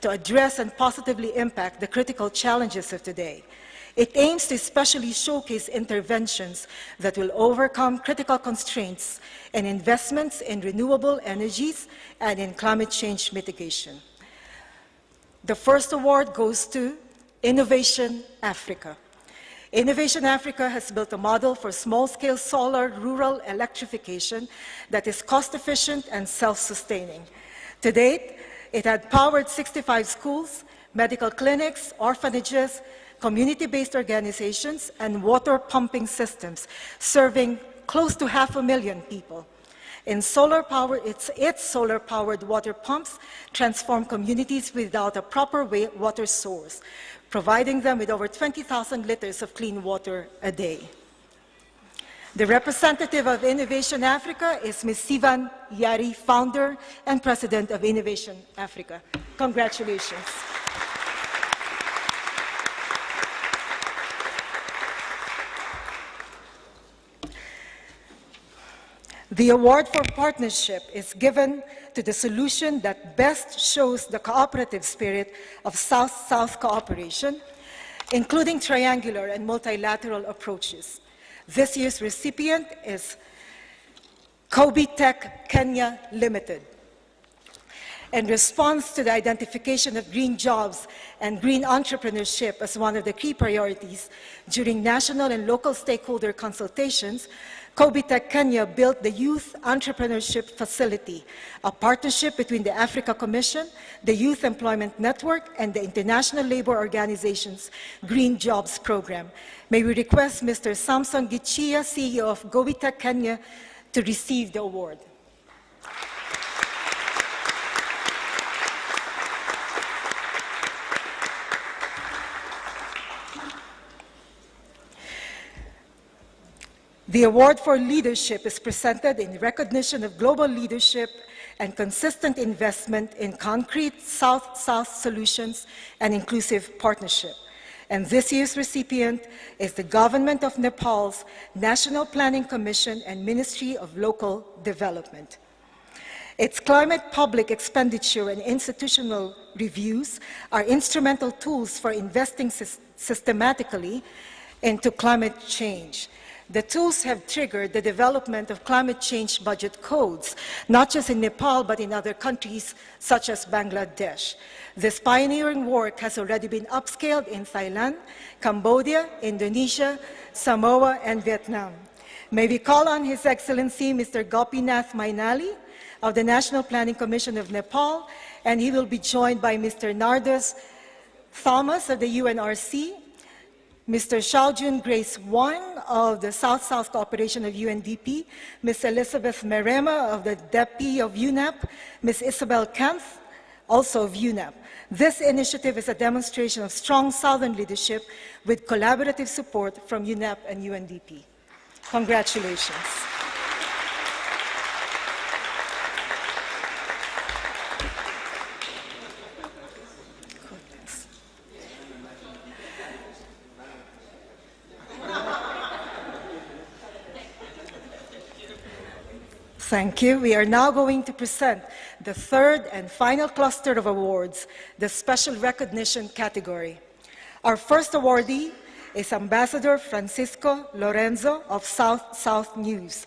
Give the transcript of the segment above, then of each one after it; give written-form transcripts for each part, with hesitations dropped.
to address and positively impact the critical challenges of today. It aims to especially showcase interventions that will overcome critical constraints and investments in renewable energies and in climate change mitigation. The first award goes to Innovation Africa. Innovation Africa has built a model for small-scale solar rural electrification that is cost-efficient and self-sustaining. To date, it had powered 65 schools, medical clinics, orphanages, community-based organizations, and water pumping systems, serving close to 500,000 people. In solar power, its solar-powered water pumps transform communities without a proper water source, providing them with over 20,000 liters of clean water a day. The representative of Innovation Africa is Ms. Sivan Yari, founder and president of Innovation Africa. Congratulations. The award for partnership is given to the solution that best shows the cooperative spirit of South-South cooperation, including triangular and multilateral approaches. This year's recipient is Kobe Tech Kenya Limited. In response to the identification of green jobs and green entrepreneurship as one of the key priorities during national and local stakeholder consultations, Kobe Tech Kenya built the Youth Entrepreneurship Facility, a partnership between the Africa Commission, the Youth Employment Network, and the International Labour Organization's Green Jobs Program. May we request Mr. Samson Gichia, CEO of Kobe Tech Kenya, to receive the award. The award for leadership is presented in recognition of global leadership and consistent investment in concrete South-South solutions and inclusive partnership. And this year's recipient is the Government of Nepal's National Planning Commission and Ministry of Local Development. Its climate public expenditure and institutional reviews are instrumental tools for investing systematically into climate change. The tools have triggered the development of climate change budget codes, not just in Nepal, but in other countries such as Bangladesh. This pioneering work has already been upscaled in Thailand, Cambodia, Indonesia, Samoa, and Vietnam. May we call on His Excellency Mr. Gopinath Mainali of the National Planning Commission of Nepal, and he will be joined by Mr. Nardos Thomas of the UNRC, Mr. Shaojun Grace Wan of the South-South Cooperation of UNDP, Ms. Elizabeth Merema of the DEPI of UNEP, Ms. Isabel Kempf, also of UNEP. This initiative is a demonstration of strong Southern leadership with collaborative support from UNEP and UNDP. Congratulations. Thank you. We are now going to present the third and final cluster of awards, the Special Recognition category. Our first awardee is Ambassador Francisco Lorenzo of South-South News,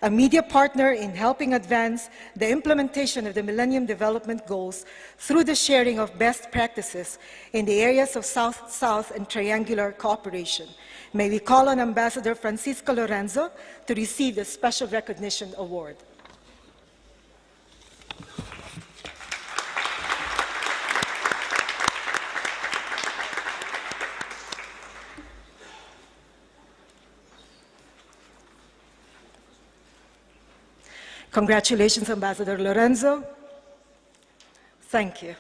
a media partner in helping advance the implementation of the Millennium Development Goals through the sharing of best practices in the areas of South-South and triangular cooperation. May we call on Ambassador Francisco Lorenzo to receive the Special Recognition Award. Congratulations, Ambassador Lorenzo. Thank you.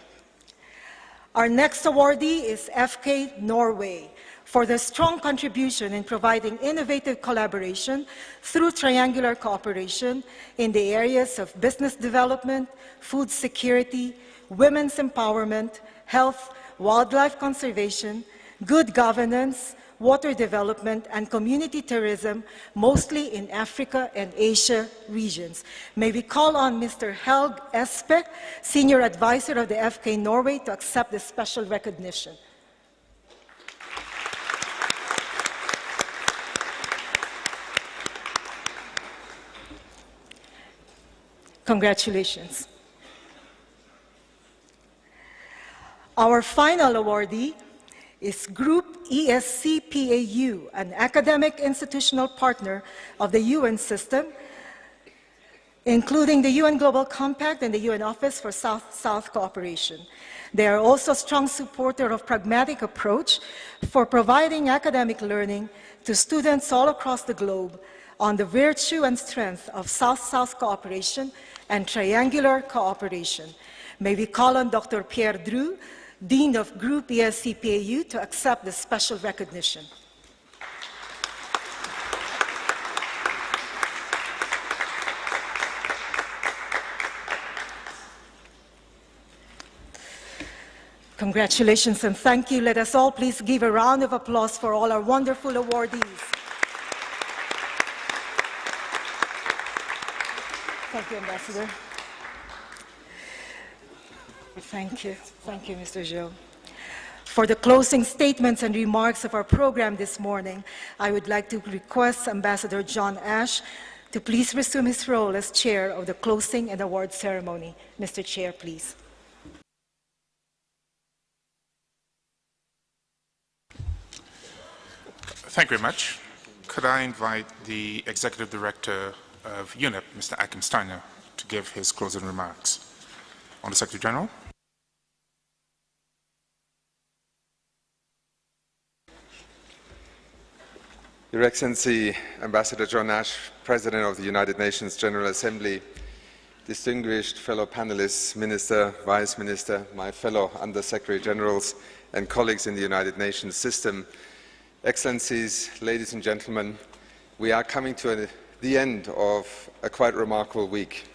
Our next awardee is FK Norway for their strong contribution in providing innovative collaboration through triangular cooperation in the areas of business development, food security, women's empowerment, health, wildlife conservation, good governance, water development, and community tourism, mostly in Africa and Asia regions. May we call on Mr. Helge Espe, Senior Advisor of the FK Norway, to accept this special recognition. Congratulations. Our final awardee is Group ESC-PAU, an academic institutional partner of the UN system, including the UN Global Compact and the UN Office for South-South Cooperation. They are also a strong supporter of pragmatic approach for providing academic learning to students all across the globe on the virtue and strength of South-South cooperation and triangular cooperation. May we call on Dr. Pierre Dru, Dean of Group ESC-PAU, to accept this special recognition. Congratulations and thank you. Let us all please give a round of applause for all our wonderful awardees. Thank you, Ambassador. Thank you. Thank you, Mr. Zhou. For the closing statements and remarks of our program this morning, I would like to request Ambassador John Ash to please resume his role as chair of the closing and award ceremony. Mr. Chair, please. Thank you very much. Could I invite the Executive Director of UNEP, Mr. Achim Steiner, to give his closing remarks. On the Secretary General. Your Excellency, Ambassador John Ash, President of the United Nations General Assembly, distinguished fellow panelists, Minister, Vice Minister, my fellow Under-Secretary Generals and colleagues in the United Nations system, Excellencies, ladies and gentlemen, we are coming to the end of a quite remarkable week.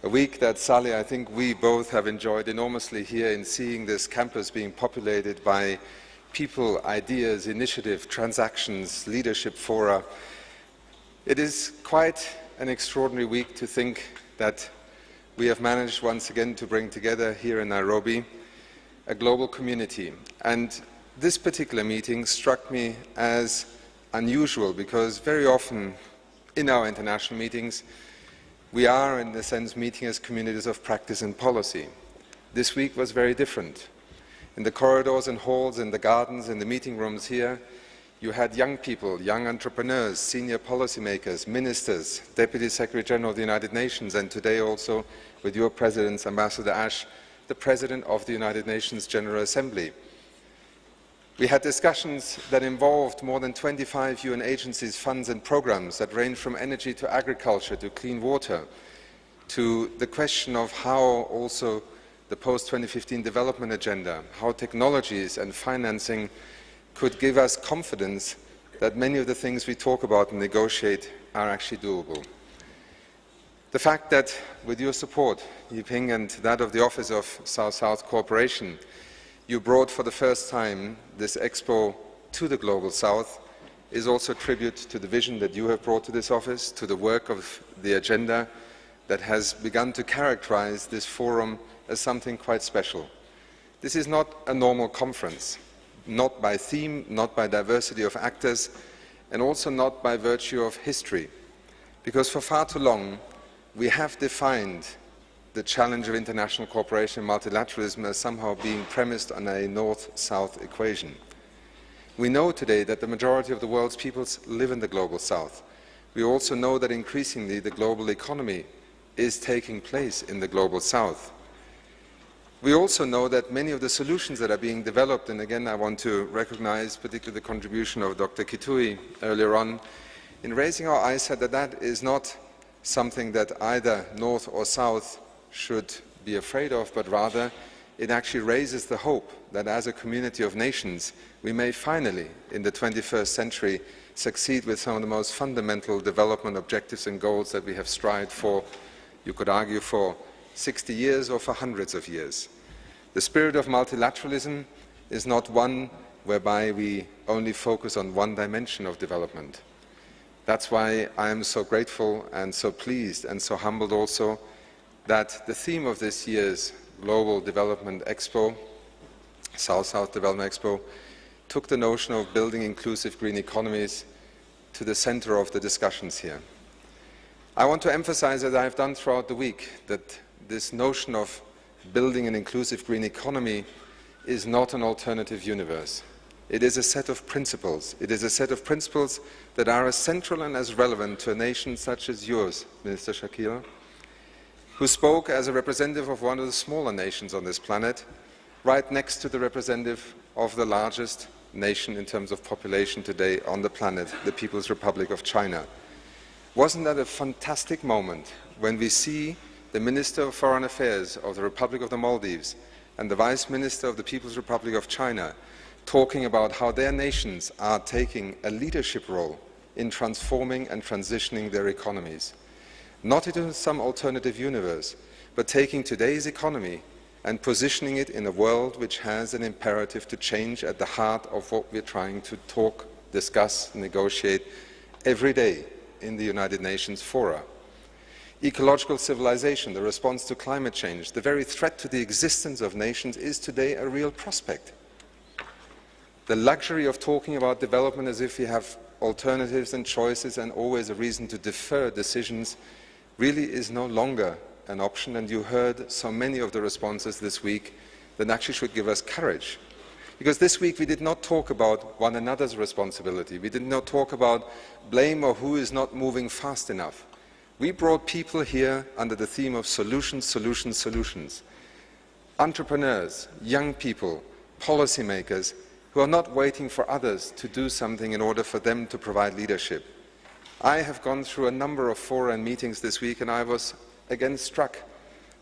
A week that, Sally, I think we both have enjoyed enormously here in seeing this campus being populated by people, ideas, initiative, transactions, leadership fora. It is quite an extraordinary week to think that we have managed once again to bring together here in Nairobi a global community. And this particular meeting struck me as unusual because very often in our international meetings we are, in a sense, meeting as communities of practice and policy. This week was very different. In the corridors and halls, in the gardens, in the meeting rooms here, you had young people, young entrepreneurs, senior policymakers, ministers, Deputy Secretary General of the United Nations, and today also, with your President, Ambassador Ash, the President of the United Nations General Assembly. We had discussions that involved more than 25 UN agencies, funds and programs that range from energy to agriculture to clean water, to the question of how also the post-2015 development agenda, how technologies and financing could give us confidence that many of the things we talk about and negotiate are actually doable. The fact that, with your support, Yiping, and that of the Office of South-South Cooperation, you brought for the first time this Expo to the Global South is also a tribute to the vision that you have brought to this office, to the work of the agenda that has begun to characterize this forum as something quite special. This is not a normal conference, not by theme, not by diversity of actors, and also not by virtue of history, because for far too long we have defined the challenge of international cooperation and multilateralism as somehow being premised on a north-south equation. We know today that the majority of the world's peoples live in the Global South. We also know that increasingly the global economy is taking place in the Global South. We also know that many of the solutions that are being developed, and again I want to recognize particularly the contribution of Dr. Kitui earlier on, in raising our eyes that that is not something that either North or South should be afraid of, but rather it actually raises the hope that as a community of nations we may finally, in the 21st century, succeed with some of the most fundamental development objectives and goals that we have strived for, you could argue, for 60 years or for hundreds of years. The spirit of multilateralism is not one whereby we only focus on one dimension of development. That's why I am so grateful and so pleased and so humbled also that the theme of this year's Global Development Expo, South-South Development Expo, took the notion of building inclusive green economies to the center of the discussions here. I want to emphasize, as I have done throughout the week, that this notion of building an inclusive green economy is not an alternative universe. It is a set of principles. It is a set of principles that are as central and as relevant to a nation such as yours, Minister Shakil, who spoke as a representative of one of the smaller nations on this planet, right next to the representative of the largest nation in terms of population today on the planet, the People's Republic of China. Wasn't that a fantastic moment when we see the Minister of Foreign Affairs of the Republic of the Maldives and the Vice Minister of the People's Republic of China talking about how their nations are taking a leadership role in transforming and transitioning their economies, not into some alternative universe, but taking today's economy and positioning it in a world which has an imperative to change at the heart of what we're trying to talk, discuss, negotiate every day in the United Nations fora. Ecological civilization, the response to climate change, the very threat to the existence of nations is today a real prospect. The luxury of talking about development as if we have alternatives and choices and always a reason to defer decisions really is no longer an option, and you heard so many of the responses this week that actually should give us courage. Because this week we did not talk about one another's responsibility. We did not talk about blame or who is not moving fast enough. We brought people here under the theme of solutions, solutions, solutions. Entrepreneurs, young people, policymakers who are not waiting for others to do something in order for them to provide leadership. I have gone through a number of fora and meetings this week, and I was again struck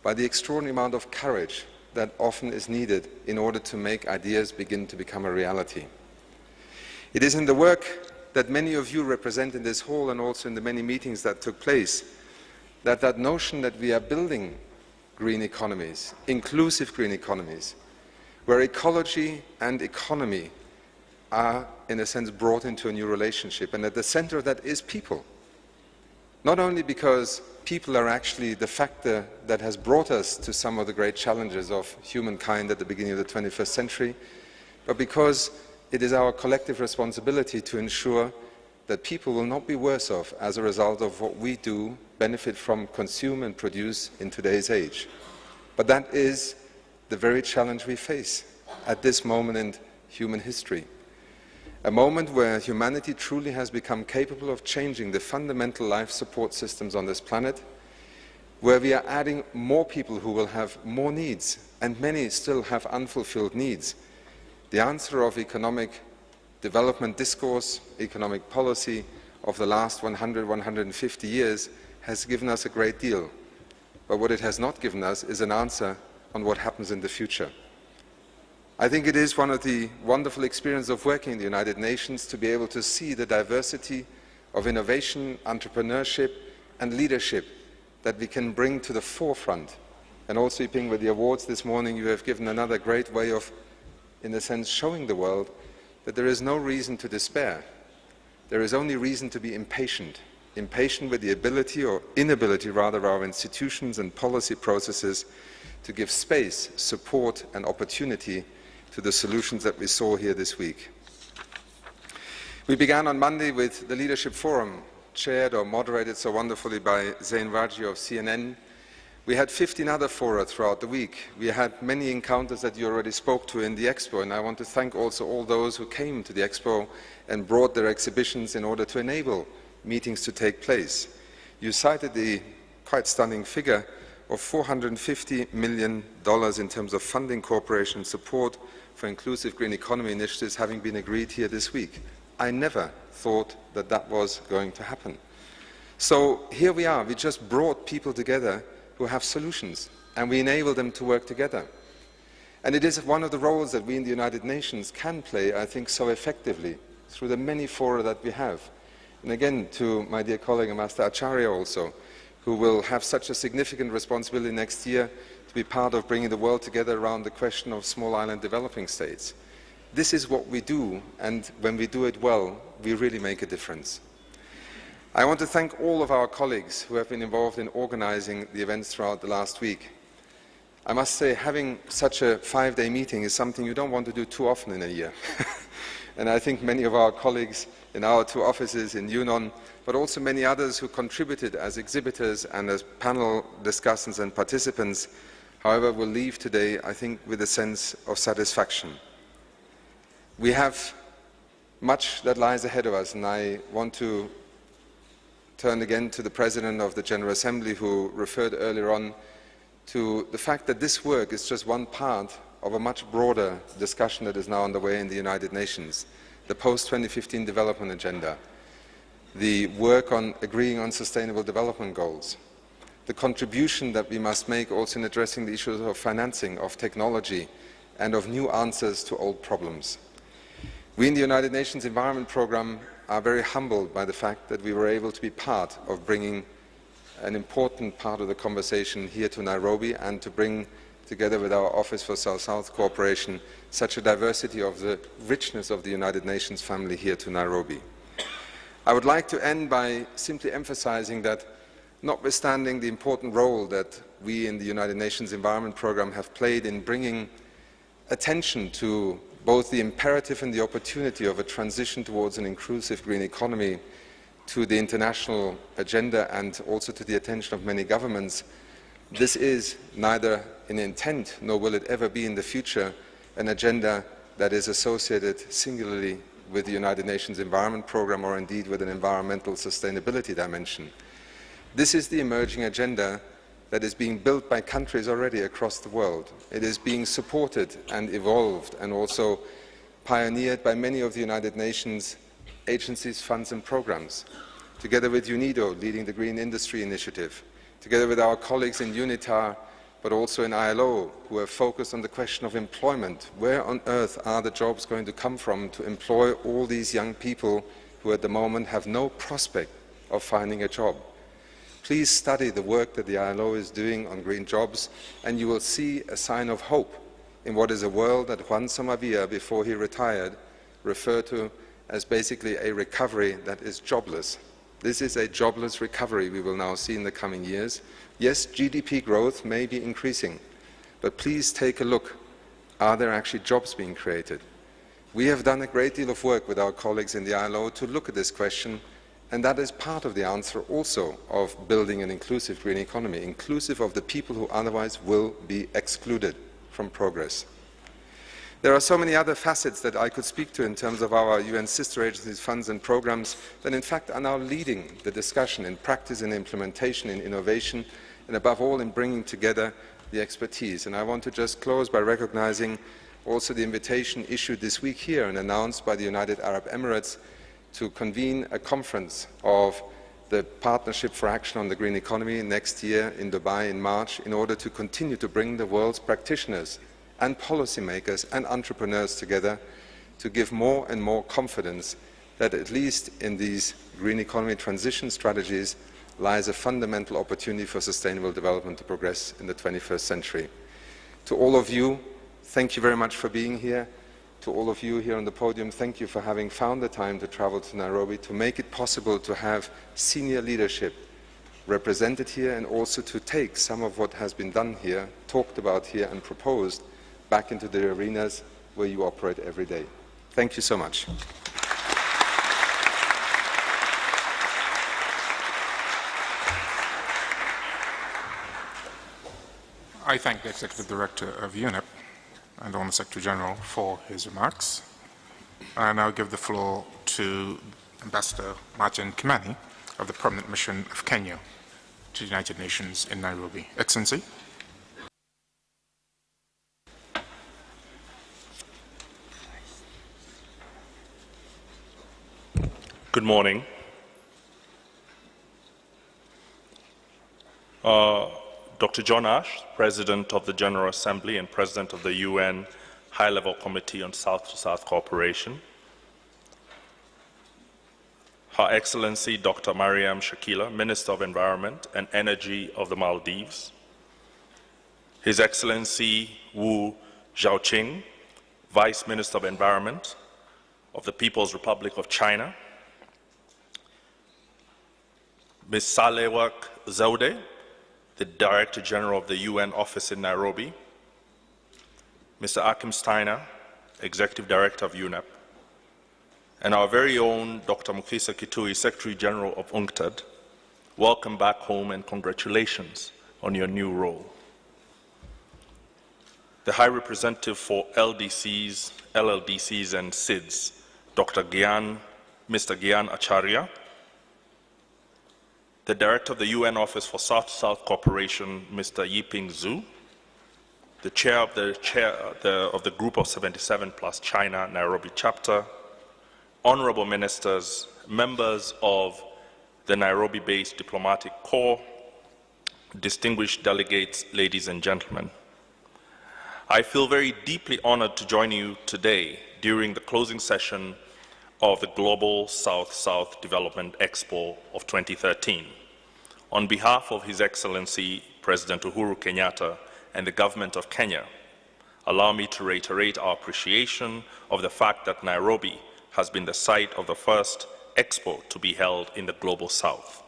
by the extraordinary amount of courage that often is needed in order to make ideas begin to become a reality. It is in the work that many of you represent in this hall and also in the many meetings that took place that notion that we are building green economies, inclusive green economies, where ecology and economy are, in a sense, brought into a new relationship. And at the center of that is people. Not only because people are actually the factor that has brought us to some of the great challenges of humankind at the beginning of the 21st century, but because it is our collective responsibility to ensure that people will not be worse off as a result of what we do, benefit from, consume and produce in today's age. But that is the very challenge we face at this moment in human history. A moment where humanity truly has become capable of changing the fundamental life support systems on this planet, where we are adding more people who will have more needs, and many still have unfulfilled needs. The answer of economic development discourse, economic policy of the last 100, 150 years has given us a great deal. But what it has not given us is an answer on what happens in the future. I think it is one of the wonderful experiences of working in the United Nations to be able to see the diversity of innovation, entrepreneurship and leadership that we can bring to the forefront. And also, Yiping, with the awards this morning, you have given another great way of, in a sense, showing the world that there is no reason to despair. There is only reason to be impatient. Impatient with the ability or inability, rather, of our institutions and policy processes to give space, support and opportunity to the solutions that we saw here this week. We began on Monday with the Leadership Forum, chaired or moderated so wonderfully by Zain Raji of CNN. We had 15 other fora throughout the week. We had many encounters that you already spoke to in the Expo, and I want to thank also all those who came to the Expo and brought their exhibitions in order to enable meetings to take place. You cited the quite stunning figure of $450 million in terms of funding, cooperation and support for inclusive green economy initiatives having been agreed here this week. I never thought that that was going to happen. So here we are. We just brought people together who have solutions, and we enable them to work together. And it is one of the roles that we in the United Nations can play, I think, so effectively through the many fora that we have. And again, to my dear colleague, Master Acharya also, who will have such a significant responsibility next year to be part of bringing the world together around the question of small island developing states. this is what we do, and when we do it well, we really make a difference. I want to thank all of our colleagues who have been involved in organizing the events throughout the last week. I must say, having such a 5-day meeting is something you don't want to do too often in a year. And I think many of our colleagues in our 2 offices in Yunnan, but also many others who contributed as exhibitors and as panel discussants and participants, however, will leave today, I think, with a sense of satisfaction. We have much that lies ahead of us, and I want to turn again to the President of the General Assembly, who referred earlier on to the fact that this work is just one part of a much broader discussion that is now underway in the United Nations, the post-2015 development agenda, the work on agreeing on sustainable development goals, the contribution that we must make also in addressing the issues of financing, of technology, and of new answers to old problems. We in the United Nations Environment Programme are very humbled by the fact that we were able to be part of bringing an important part of the conversation here to Nairobi and to bring together with our Office for South-South Cooperation such a diversity of the richness of the United Nations family here to Nairobi. I would like to end by simply emphasizing that notwithstanding the important role that we in the United Nations Environment Programme have played in bringing attention to both the imperative and the opportunity of a transition towards an inclusive green economy to the international agenda and also to the attention of many governments, this is neither in intent nor will it ever be in the future an agenda that is associated singularly with the United Nations Environment Programme or indeed with an environmental sustainability dimension. This is the emerging agenda that is being built by countries already across the world. It is being supported and evolved and also pioneered by many of the United Nations agencies, funds and programs, together with UNIDO leading the Green Industry Initiative, together with our colleagues in UNITAR, but also in ILO, who have focused on the question of employment. Where on earth are the jobs going to come from to employ all these young people who at the moment have no prospect of finding a job? Please study the work that the ILO is doing on green jobs, and you will see a sign of hope in what is a world that Juan Somavia, before he retired, referred to as basically a recovery that is jobless. This is a jobless recovery we will now see in the coming years. Yes, GDP growth may be increasing, but please take a look. Are there actually jobs being created? We have done a great deal of work with our colleagues in the ILO to look at this question, and that is part of the answer also of building an inclusive green economy, inclusive of the people who otherwise will be excluded from progress. There are so many other facets that I could speak to in terms of our UN sister agencies, funds and programs that in fact are now leading the discussion in practice, in implementation, in innovation, and above all in bringing together the expertise. And I want to just close by recognizing also the invitation issued this week here and announced by the United Arab Emirates to convene a conference of the Partnership for Action on the Green Economy next year in Dubai in March in order to continue to bring the world's practitioners and policymakers and entrepreneurs together to give more and more confidence that at least in these green economy transition strategies lies a fundamental opportunity for sustainable development to progress in the 21st century. To all of you, thank you very much for being here. To all of you here on the podium, thank you for having found the time to travel to Nairobi to make it possible to have senior leadership represented here and also to take some of what has been done here, talked about here and proposed back into the arenas where you operate every day. Thank you so much. I thank the Executive Director of UNEP and the Honourable Secretary General for his remarks. I now give the floor to Ambassador Martin Kimani of the Permanent Mission of Kenya to the United Nations in Nairobi. Excellency. Good morning. Dr. John Ash, President of the General Assembly and President of the UN High-Level Committee on South-to-South Cooperation. Her Excellency Dr. Mariam Shakila, Minister of Environment and Energy of the Maldives. His Excellency Wu Zhaoqing, Vice Minister of Environment of the People's Republic of China, Ms. Salehwak Zewde, the Director General of the UN Office in Nairobi, Mr. Achim Steiner, Executive Director of UNEP, and our very own Dr. Mukisa Kitui, Secretary General of UNCTAD. Welcome back home and congratulations on your new role. The High Representative for LDCs, LLDCs, and SIDS, Mr. Gyan Acharya, the Director of the UN Office for South-South Cooperation, Mr. Yiping Zhu, the Chair of the Group of 77 plus China Nairobi chapter, Honorable Ministers, members of the Nairobi-based Diplomatic Corps, distinguished delegates, ladies and gentlemen. I feel very deeply honored to join you today during the closing session of the Global South-South Development Expo of 2013. On behalf of His Excellency President Uhuru Kenyatta and the Government of Kenya, allow me to reiterate our appreciation of the fact that Nairobi has been the site of the first Expo to be held in the Global South.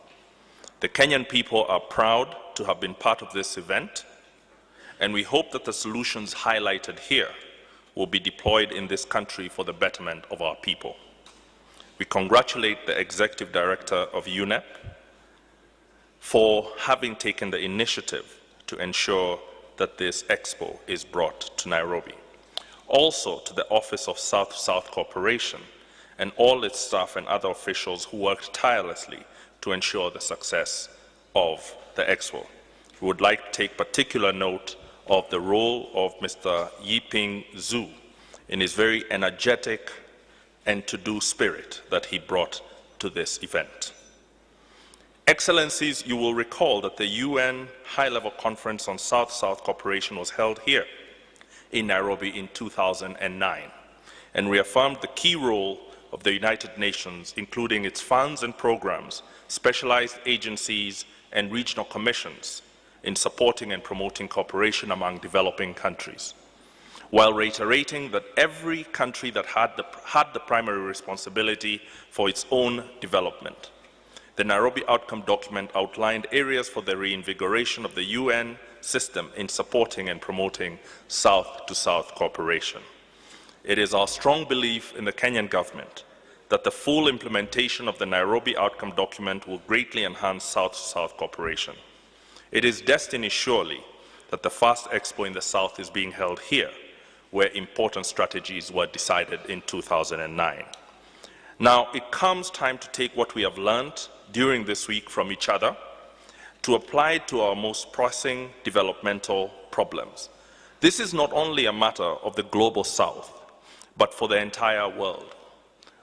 The Kenyan people are proud to have been part of this event, and we hope that the solutions highlighted here will be deployed in this country for the betterment of our people. We congratulate the Executive Director of UNEP for having taken the initiative to ensure that this Expo is brought to Nairobi. Also to the Office of South-South Cooperation and all its staff and other officials who worked tirelessly to ensure the success of the Expo. We would like to take particular note of the role of Mr. Yiping Zhu in his very energetic and to-do spirit that he brought to this event. Excellencies, you will recall that the UN High-Level Conference on South-South Cooperation was held here in Nairobi in 2009 and reaffirmed the key role of the United Nations, including its funds and programs, specialized agencies, and regional commissions in supporting and promoting cooperation among developing countries, while reiterating that every country that had the primary responsibility for its own development. The Nairobi Outcome Document outlined areas for the reinvigoration of the UN system in supporting and promoting South-to-South cooperation. It is our strong belief in the Kenyan government that the full implementation of the Nairobi Outcome Document will greatly enhance South-to-South cooperation. It is destiny, surely, that the first Expo in the South is being held here, where important strategies were decided in 2009. Now, it comes time to take what we have learned during this week from each other to apply it to our most pressing developmental problems. This is not only a matter of the Global South, but for the entire world.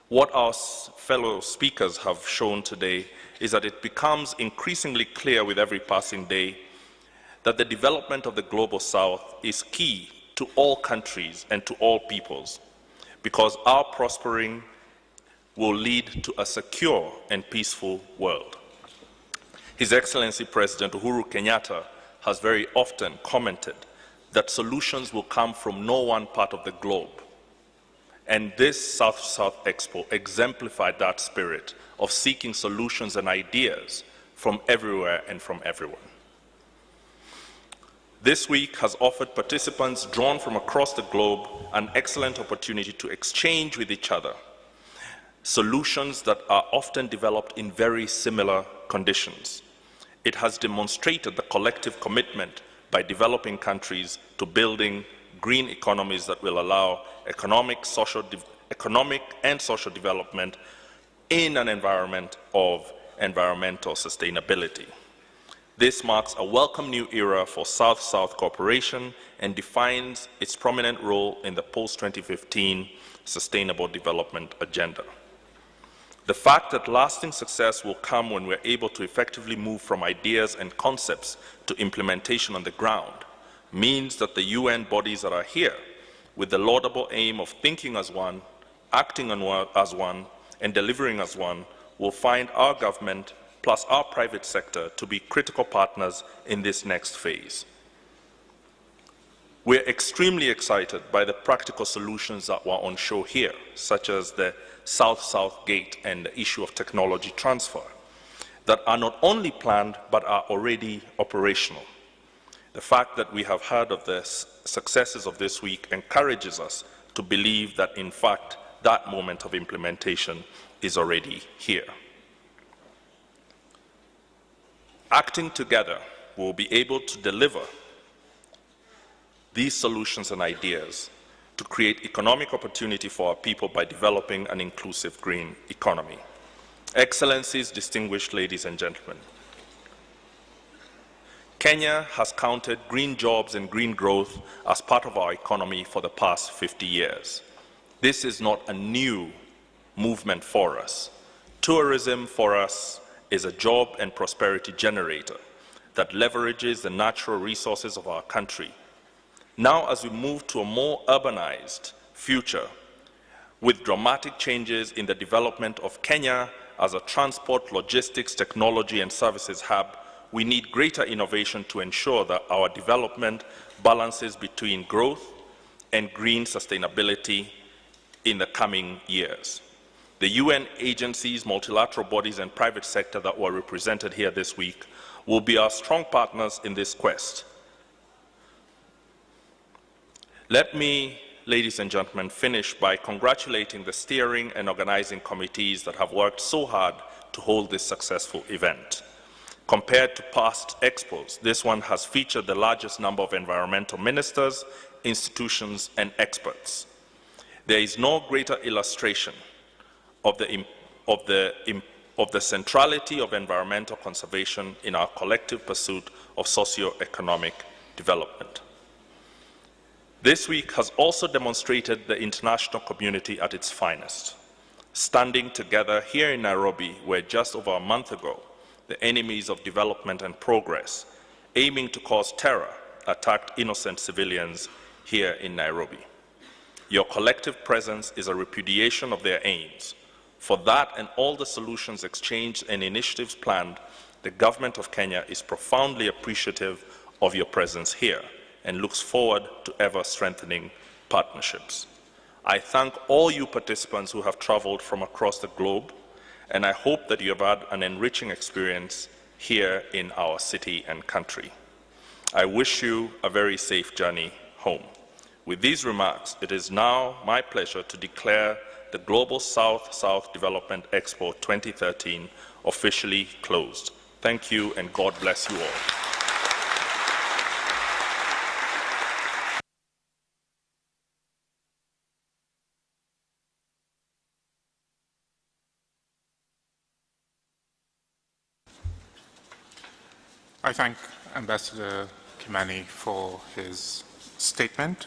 What our fellow speakers have shown today is that it becomes increasingly clear with every passing day that the development of the Global South is key to all countries and to all peoples, because our prospering will lead to a secure and peaceful world. His Excellency President Uhuru Kenyatta has very often commented that solutions will come from no one part of the globe. And this South-South Expo exemplified that spirit of seeking solutions and ideas from everywhere and from everyone. This week has offered participants drawn from across the globe an excellent opportunity to exchange with each other solutions that are often developed in very similar conditions. It has demonstrated the collective commitment by developing countries to building green economies that will allow economic and social development in an environment of environmental sustainability. This marks a welcome new era for South-South cooperation and defines its prominent role in the post-2015 Sustainable Development Agenda. The fact that lasting success will come when we're able to effectively move from ideas and concepts to implementation on the ground means that the UN bodies that are here, with the laudable aim of thinking as one, acting as one, and delivering as one, will find our government plus our private sector to be critical partners in this next phase. We're extremely excited by the practical solutions that were on show here, such as the South-South Gate and the issue of technology transfer, that are not only planned but are already operational. The fact that we have heard of the successes of this week encourages us to believe that, in fact, that moment of implementation is already here. Acting together, we'll be able to deliver these solutions and ideas to create economic opportunity for our people by developing an inclusive green economy. Excellencies, distinguished ladies and gentlemen, Kenya has counted green jobs and green growth as part of our economy for the past 50 years. This is not a new movement for us. Tourism for us is a job and prosperity generator that leverages the natural resources of our country. Now, as we move to a more urbanized future, with dramatic changes in the development of Kenya as a transport, logistics, technology, and services hub, we need greater innovation to ensure that our development balances between growth and green sustainability in the coming years. The UN agencies, multilateral bodies, and private sector that were represented here this week will be our strong partners in this quest. Let me, ladies and gentlemen, finish by congratulating the steering and organizing committees that have worked so hard to hold this successful event. Compared to past expos, this one has featured the largest number of environmental ministers, institutions, and experts. There is no greater illustration of the centrality of environmental conservation in our collective pursuit of socio-economic development. This week has also demonstrated the international community at its finest, standing together here in Nairobi, where just over a month ago, the enemies of development and progress, aiming to cause terror, attacked innocent civilians here in Nairobi. Your collective presence is a repudiation of their aims. For that and all the solutions exchanged and initiatives planned, the government of Kenya is profoundly appreciative of your presence here and looks forward to ever-strengthening partnerships. I thank all you participants who have traveled from across the globe, and I hope that you have had an enriching experience here in our city and country. I wish you a very safe journey home. With these remarks, it is now my pleasure to declare the Global South-South Development Expo 2013 officially closed. Thank you, and God bless you all. I thank Ambassador Kimani for his statement,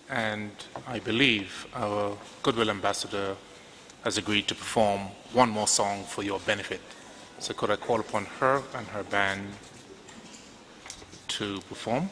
and I believe our Goodwill Ambassador has agreed to perform one more song for your benefit. So could I call upon her and her band to perform?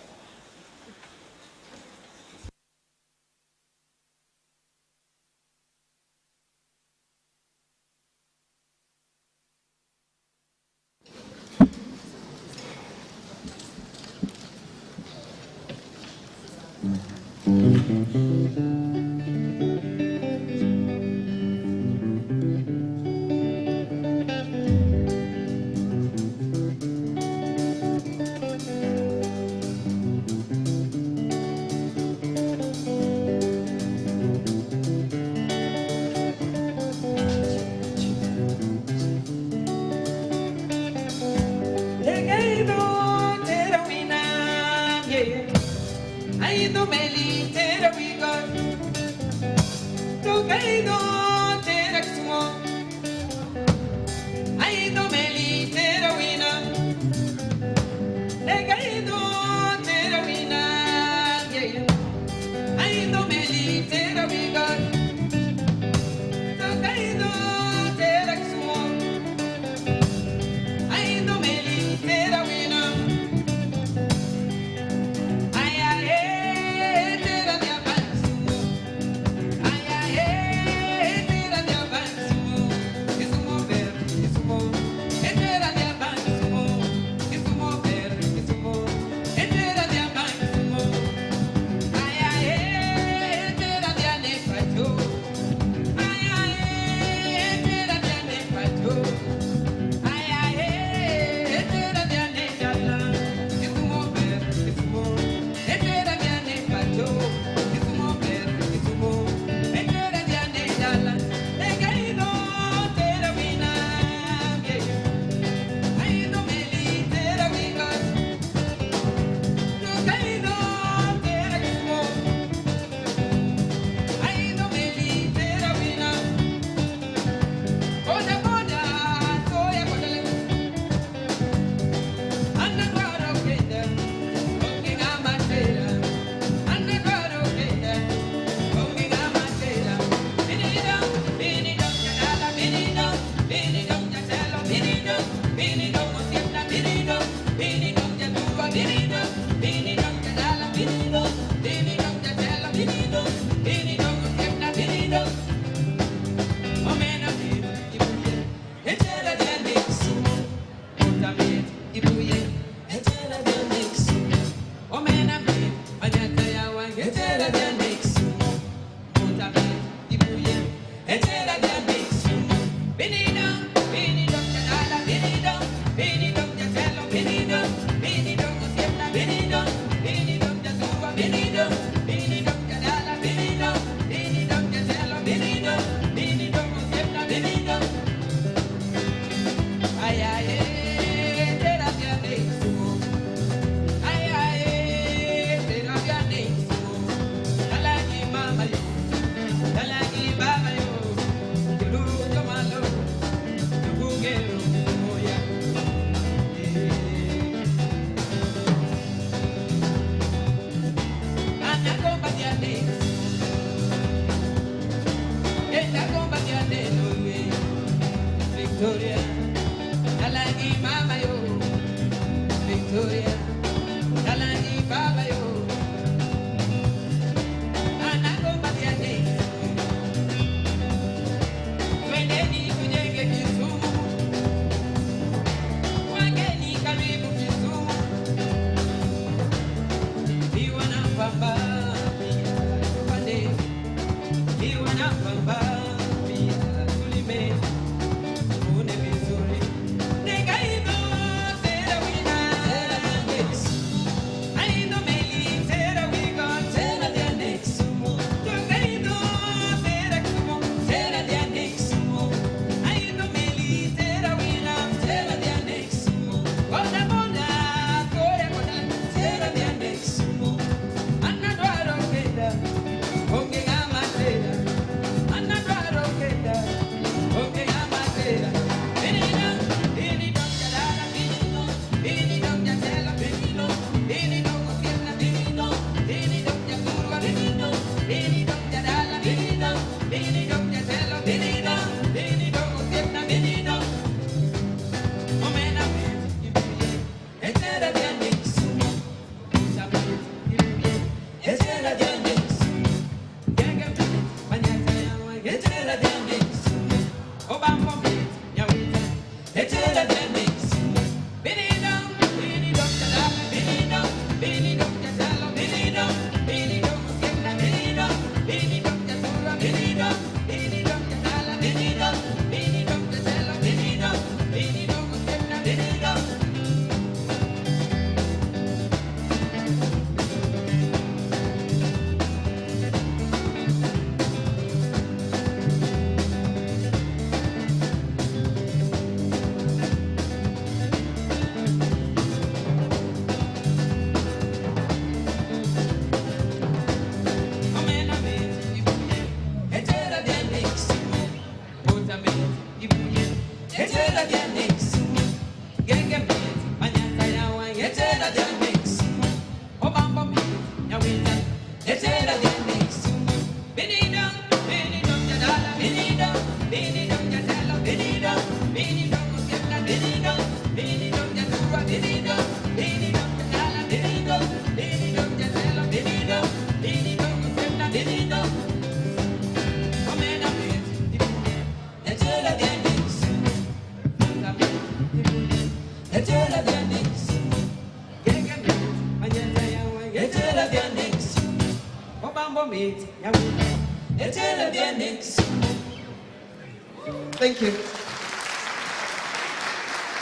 Thank you.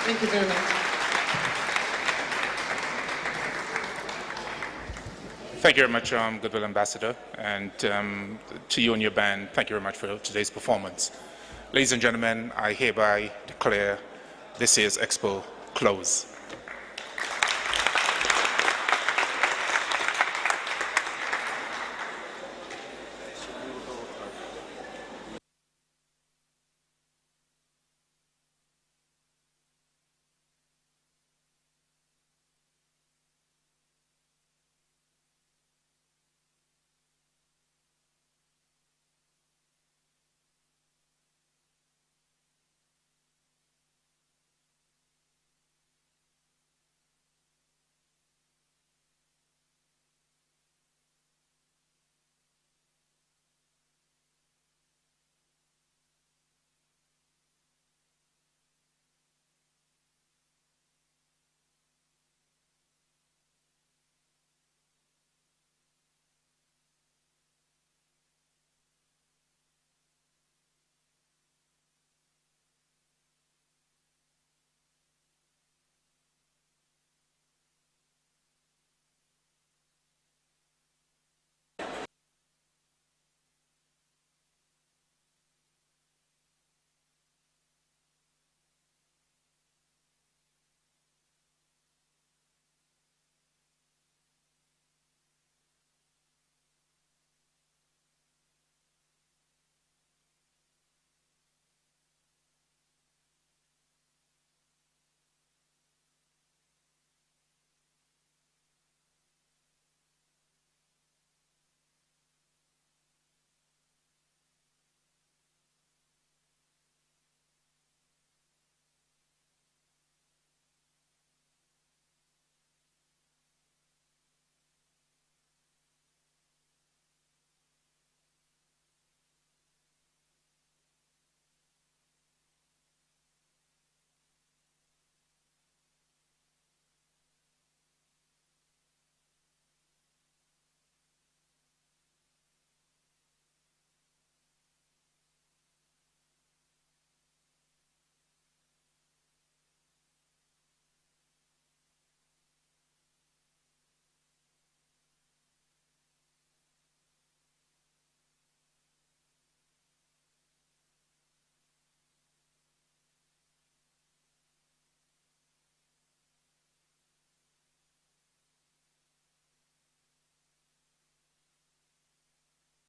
Thank you very much. Thank you very much, Goodwill Ambassador, and to you and your band, thank you very much for today's performance. Ladies and gentlemen, I hereby declare this year's Expo closed.